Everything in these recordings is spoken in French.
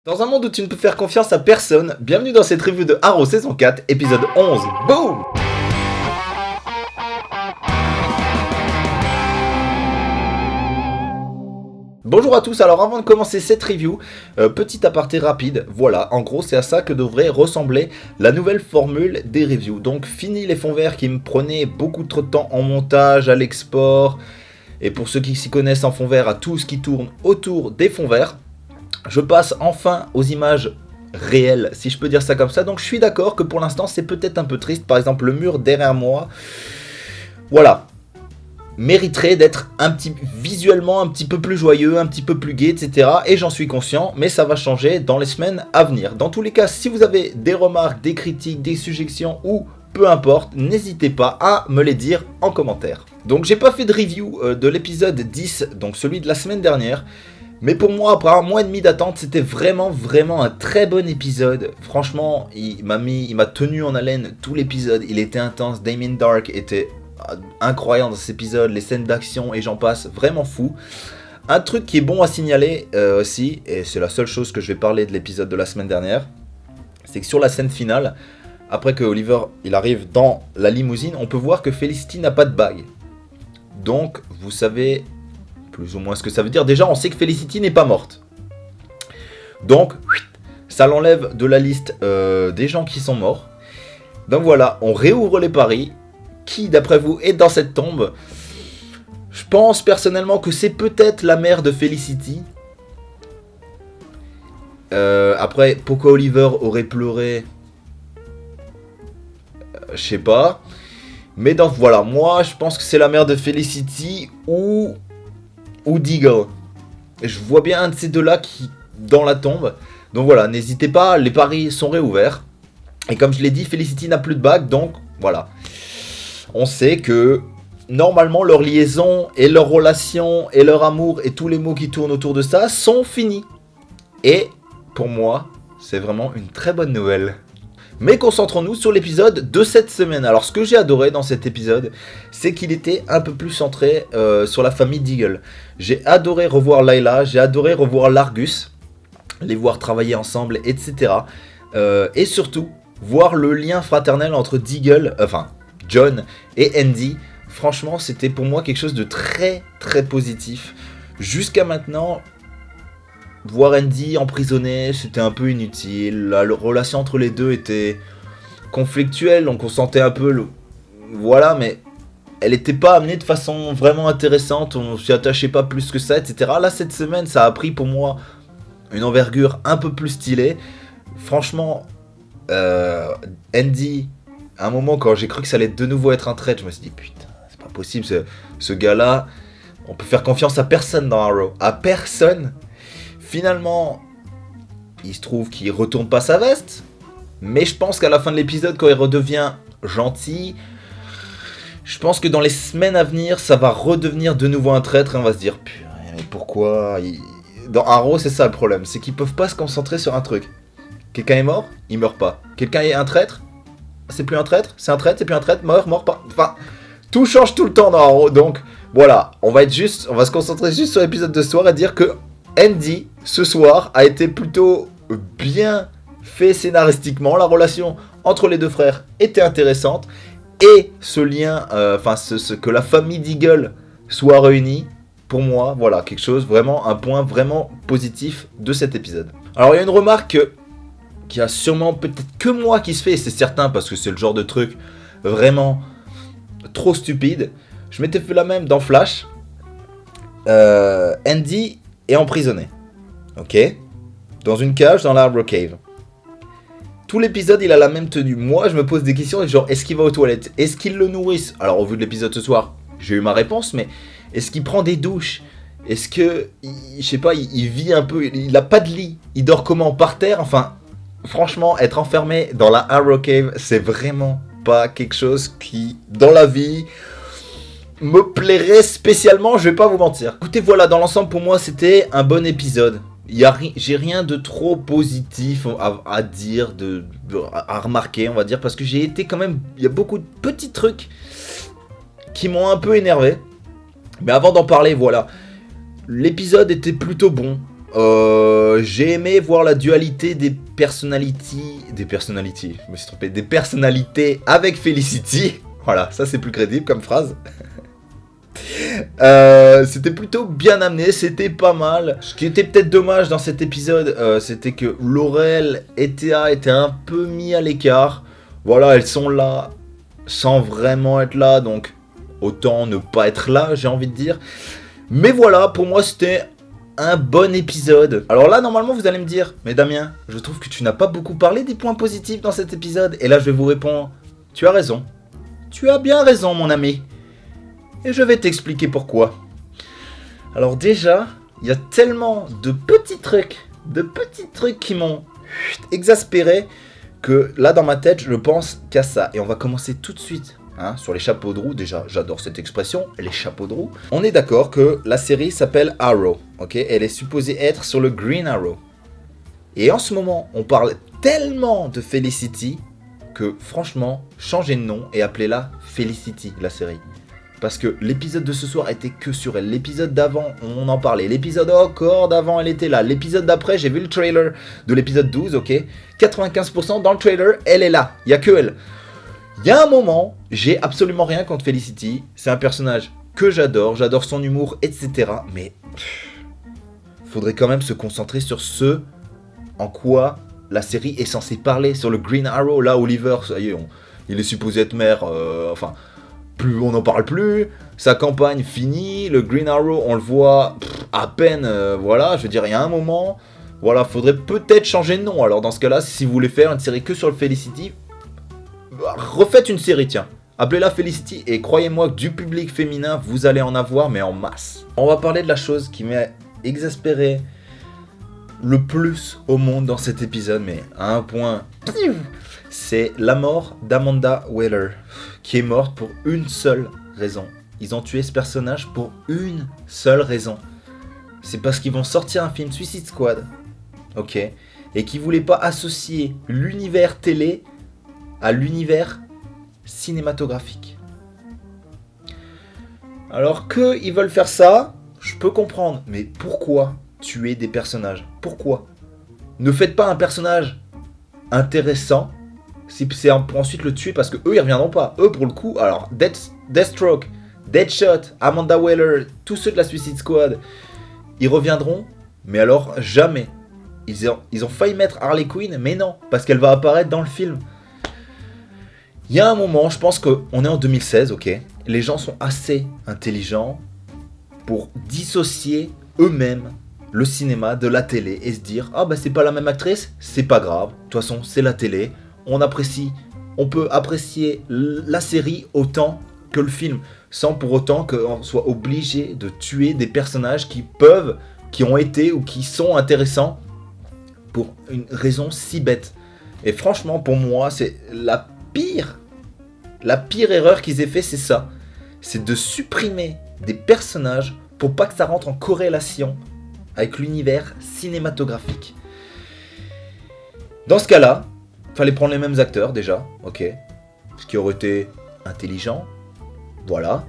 Dans un monde où tu ne peux faire confiance à personne, bienvenue dans cette review de Arrow saison 4, épisode 11. Boom! Bonjour à tous, alors avant de commencer cette review, petit aparté rapide, voilà, en gros c'est à ça que devrait ressembler la nouvelle formule des reviews. Donc fini les fonds verts qui me prenaient beaucoup trop de temps en montage, à l'export, et pour ceux qui s'y connaissent en fond vert, à tout ce qui tourne autour des fonds verts. Je passe enfin aux images réelles, si je peux dire ça comme ça. Donc je suis d'accord que pour l'instant c'est peut-être un peu triste. Par exemple le mur derrière moi, voilà, mériterait d'être visuellement un petit peu plus joyeux, un petit peu plus gai, etc. Et j'en suis conscient, mais ça va changer dans les semaines à venir. Dans tous les cas, si vous avez des remarques, des critiques, des suggestions ou peu importe, n'hésitez pas à me les dire en commentaire. Donc j'ai pas fait de review de l'épisode 10, donc celui de la semaine dernière. Mais pour moi, après un mois et demi d'attente, c'était vraiment un très bon épisode. Franchement, il m'a tenu en haleine tout l'épisode. Il était intense. Damien Dark était incroyable dans cet épisode. Les scènes d'action et j'en passe, vraiment fou. Un truc qui est bon à signaler aussi, et c'est la seule chose que je vais parler de l'épisode de la semaine dernière, c'est que sur la scène finale, après que Oliver il arrive dans la limousine, on peut voir que Felicity n'a pas de bague. Donc, vous savez plus ou moins ce que ça veut dire. Déjà, on sait que Felicity n'est pas morte. Donc, ça l'enlève de la liste des gens qui sont morts. Donc voilà, on réouvre les paris. Qui, d'après vous, est dans cette tombe? Je pense personnellement que c'est peut-être la mère de Felicity. Après, pourquoi Oliver aurait pleuré? Je sais pas. Mais donc voilà, moi je pense que c'est la mère de Felicity ou Deagle. Je vois bien un de ces deux-là qui dans la tombe. Donc voilà, n'hésitez pas, les paris sont réouverts. Et comme je l'ai dit, Felicity n'a plus de bague, donc voilà. On sait que normalement leur liaison et leur relation et leur amour et tous les mots qui tournent autour de ça sont finis. Et pour moi, c'est vraiment une très bonne nouvelle. Mais concentrons-nous sur l'épisode de cette semaine. Alors ce que j'ai adoré dans cet épisode, c'est qu'il était un peu plus centré sur la famille Deagle. J'ai adoré revoir Layla, j'ai adoré revoir Largus, les voir travailler ensemble, etc. Et surtout, voir le lien fraternel entre John et Andy. Franchement, c'était pour moi quelque chose de très positif. Jusqu'à maintenant, voir Andy emprisonné, c'était un peu inutile. La relation entre les deux était conflictuelle, donc on sentait un peu voilà, mais elle n'était pas amenée de façon vraiment intéressante, on s'y attachait pas plus que ça, etc. Là, cette semaine, ça a pris pour moi une envergure un peu plus stylée. Franchement, Andy, à un moment, quand j'ai cru que ça allait de nouveau être un traître, je me suis dit, putain, c'est pas possible, ce gars-là, on peut faire confiance à personne dans Arrow. À personne. Finalement, il se trouve qu'il retourne pas sa veste, mais je pense qu'à la fin de l'épisode, quand il redevient gentil, je pense que dans les semaines à venir, ça va redevenir de nouveau un traître et on va se dire, putain, mais pourquoi Dans Arrow, c'est ça le problème, c'est qu'ils peuvent pas se concentrer sur un truc. Quelqu'un est mort, il meurt pas. Quelqu'un est un traître, c'est plus un traître, c'est un traître, c'est plus un traître, mort pas. Enfin, tout change tout le temps dans Arrow, donc voilà, on va se concentrer juste sur l'épisode de ce soir et dire que Andy, ce soir, a été plutôt bien fait scénaristiquement. La relation entre les deux frères était intéressante. Et ce lien, que la famille Deagle soit réunie, pour moi, voilà, quelque chose, vraiment, un point vraiment positif de cet épisode. Alors, il y a une remarque qui a sûrement peut-être que moi qui se fait, et c'est certain, parce que c'est le genre de truc vraiment trop stupide. Je m'étais fait la même dans Flash. Andy est emprisonné, ok, dans une cage dans la Arrow Cave. Tout l'épisode, il a la même tenue. Moi, je me pose des questions, genre, est-ce qu'il va aux toilettes? Est-ce qu'ils le nourrissent? Alors, au vu de l'épisode ce soir, j'ai eu ma réponse, mais est-ce qu'il prend des douches? Est-ce que, je sais pas, il vit un peu, il a pas de lit? Il dort comment? Par terre? Enfin, franchement, être enfermé dans la Arrow Cave, c'est vraiment pas quelque chose qui, dans la vie, me plairait spécialement, je vais pas vous mentir. Écoutez, voilà, dans l'ensemble, pour moi, c'était un bon épisode. J'ai rien de trop positif à dire, à remarquer, on va dire, parce que j'ai été quand même... Il y a beaucoup de petits trucs qui m'ont un peu énervé. Mais avant d'en parler, voilà. L'épisode était plutôt bon. J'ai aimé voir la dualité des personnalités, je me suis trompé, des personnalités avec Felicity. Voilà, ça c'est plus crédible comme phrase. C'était plutôt bien amené, c'était pas mal. Ce qui était peut-être dommage dans cet épisode, c'était que Laurel et Théa étaient un peu mis à l'écart. Voilà, elles sont là sans vraiment être là, donc autant ne pas être là, j'ai envie de dire. Mais voilà, pour moi c'était un bon épisode. Alors là, normalement, vous allez me dire, mais Damien, je trouve que tu n'as pas beaucoup parlé des points positifs dans cet épisode. Et là, je vais vous répondre, tu as raison. Tu as bien raison, mon ami. Et je vais t'expliquer pourquoi. Alors déjà, il y a tellement de petits trucs qui m'ont exaspéré, que là, dans ma tête, je pense qu'à ça. Et on va commencer tout de suite. Sur les chapeaux de roue, déjà, j'adore cette expression, les chapeaux de roue. On est d'accord que la série s'appelle Arrow, ok? Elle est supposée être sur le Green Arrow. Et en ce moment, on parle tellement de Felicity que, franchement, changez de nom et appelez-la Felicity, la série. Parce que l'épisode de ce soir était que sur elle. L'épisode d'avant, on en parlait. L'épisode encore d'avant, elle était là. L'épisode d'après, j'ai vu le trailer de l'épisode 12, ok? 95% dans le trailer, elle est là. Il n'y a que elle. Il y a un moment, j'ai absolument rien contre Felicity, c'est un personnage que j'adore son humour, etc. Mais faudrait quand même se concentrer sur ce en quoi la série est censée parler, sur le Green Arrow. Là, Oliver, ça y est, il est supposé être maire, plus on n'en parle plus, sa campagne finie, le Green Arrow, on le voit à peine, voilà, je veux dire, il y a un moment, voilà, faudrait peut-être changer de nom. Alors dans ce cas-là, si vous voulez faire une série que sur le Felicity, refaites une série, tiens. Appelez-la Felicity et croyez-moi que du public féminin, vous allez en avoir, mais en masse. On va parler de la chose qui m'a exaspéré le plus au monde dans cet épisode, mais à un point, c'est la mort d'Amanda Waller, qui est morte pour une seule raison. Ils ont tué ce personnage pour une seule raison. C'est parce qu'ils vont sortir un film Suicide Squad, ok, et qu'ils voulaient pas associer l'univers télé à l'univers cinématographique. Alors qu'ils veulent faire ça, je peux comprendre. Mais pourquoi tuer des personnages? Pourquoi? Ne faites pas un personnage intéressant si c'est pour ensuite le tuer, parce que eux ils reviendront pas. Eux pour le coup, alors Deathstroke, Deadshot, Amanda Waller, tous ceux de la Suicide Squad, ils reviendront, mais alors jamais. Ils ont failli mettre Harley Quinn, mais non, parce qu'elle va apparaître dans le film. Il y a un moment, je pense qu'on est en 2016, ok? Les gens sont assez intelligents pour dissocier eux-mêmes le cinéma de la télé et se dire, ah bah c'est pas la même actrice, c'est pas grave, de toute façon c'est la télé, on peut apprécier la série autant que le film, sans pour autant qu'on soit obligé de tuer des personnages qui ont été ou qui sont intéressants pour une raison si bête. Et franchement, pour moi, c'est la pire erreur qu'ils aient fait, c'est ça. C'est de supprimer des personnages pour pas que ça rentre en corrélation avec l'univers cinématographique. Dans ce cas-là, fallait prendre les mêmes acteurs déjà, ok. Ce qui aurait été intelligent, voilà.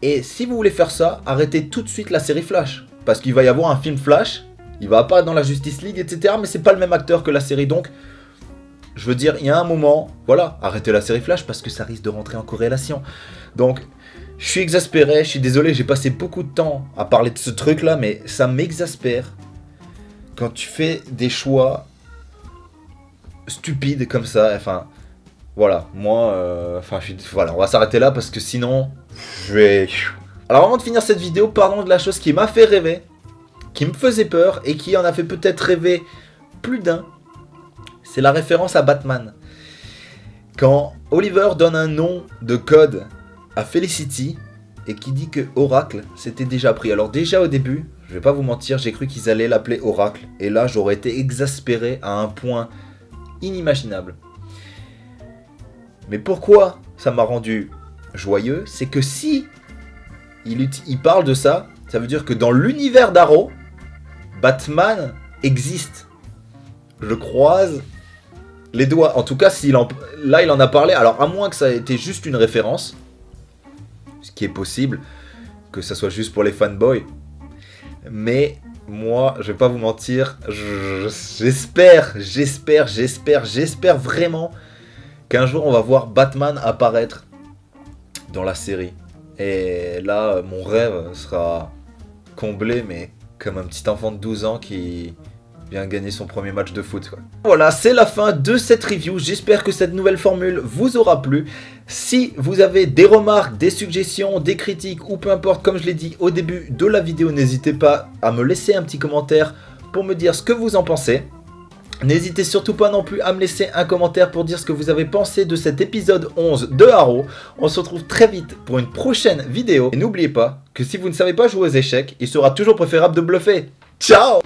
Et si vous voulez faire ça, arrêtez tout de suite la série Flash. Parce qu'il va y avoir un film Flash, il va apparaître dans la Justice League, etc. Mais c'est pas le même acteur que la série, donc... Je veux dire, il y a un moment, voilà, arrêtez la série Flash parce que ça risque de rentrer en corrélation. Donc, je suis exaspéré, je suis désolé, j'ai passé beaucoup de temps à parler de ce truc-là, mais ça m'exaspère quand tu fais des choix stupides comme ça. Enfin, voilà, moi, voilà, on va s'arrêter là parce que sinon, je vais... Alors, avant de finir cette vidéo, parlons de la chose qui m'a fait rêver, qui me faisait peur et qui en a fait peut-être rêver plus d'un. C'est la référence à Batman. Quand Oliver donne un nom de code à Felicity et qui dit que Oracle s'était déjà pris. Alors déjà au début, je vais pas vous mentir, j'ai cru qu'ils allaient l'appeler Oracle. Et là, j'aurais été exaspéré à un point inimaginable. Mais pourquoi ça m'a rendu joyeux? C'est que si il parle de ça, ça veut dire que dans l'univers d'Arrow, Batman existe. Je croise les doigts. En tout cas, là, il en a parlé. Alors, à moins que ça ait été juste une référence, ce qui est possible, que ça soit juste pour les fanboys. Mais moi, je vais pas vous mentir, j'espère vraiment qu'un jour on va voir Batman apparaître dans la série. Et là, mon rêve sera comblé, mais comme un petit enfant de 12 ans qui vient gagner son premier match de foot, quoi. Voilà, c'est la fin de cette review. J'espère que cette nouvelle formule vous aura plu. Si vous avez des remarques, des suggestions, des critiques ou peu importe, comme je l'ai dit au début de la vidéo, n'hésitez pas à me laisser un petit commentaire pour me dire ce que vous en pensez. N'hésitez surtout pas non plus à me laisser un commentaire pour dire ce que vous avez pensé de cet épisode 11 de Haro. On se retrouve très vite pour une prochaine vidéo. Et n'oubliez pas que si vous ne savez pas jouer aux échecs, il sera toujours préférable de bluffer. Ciao!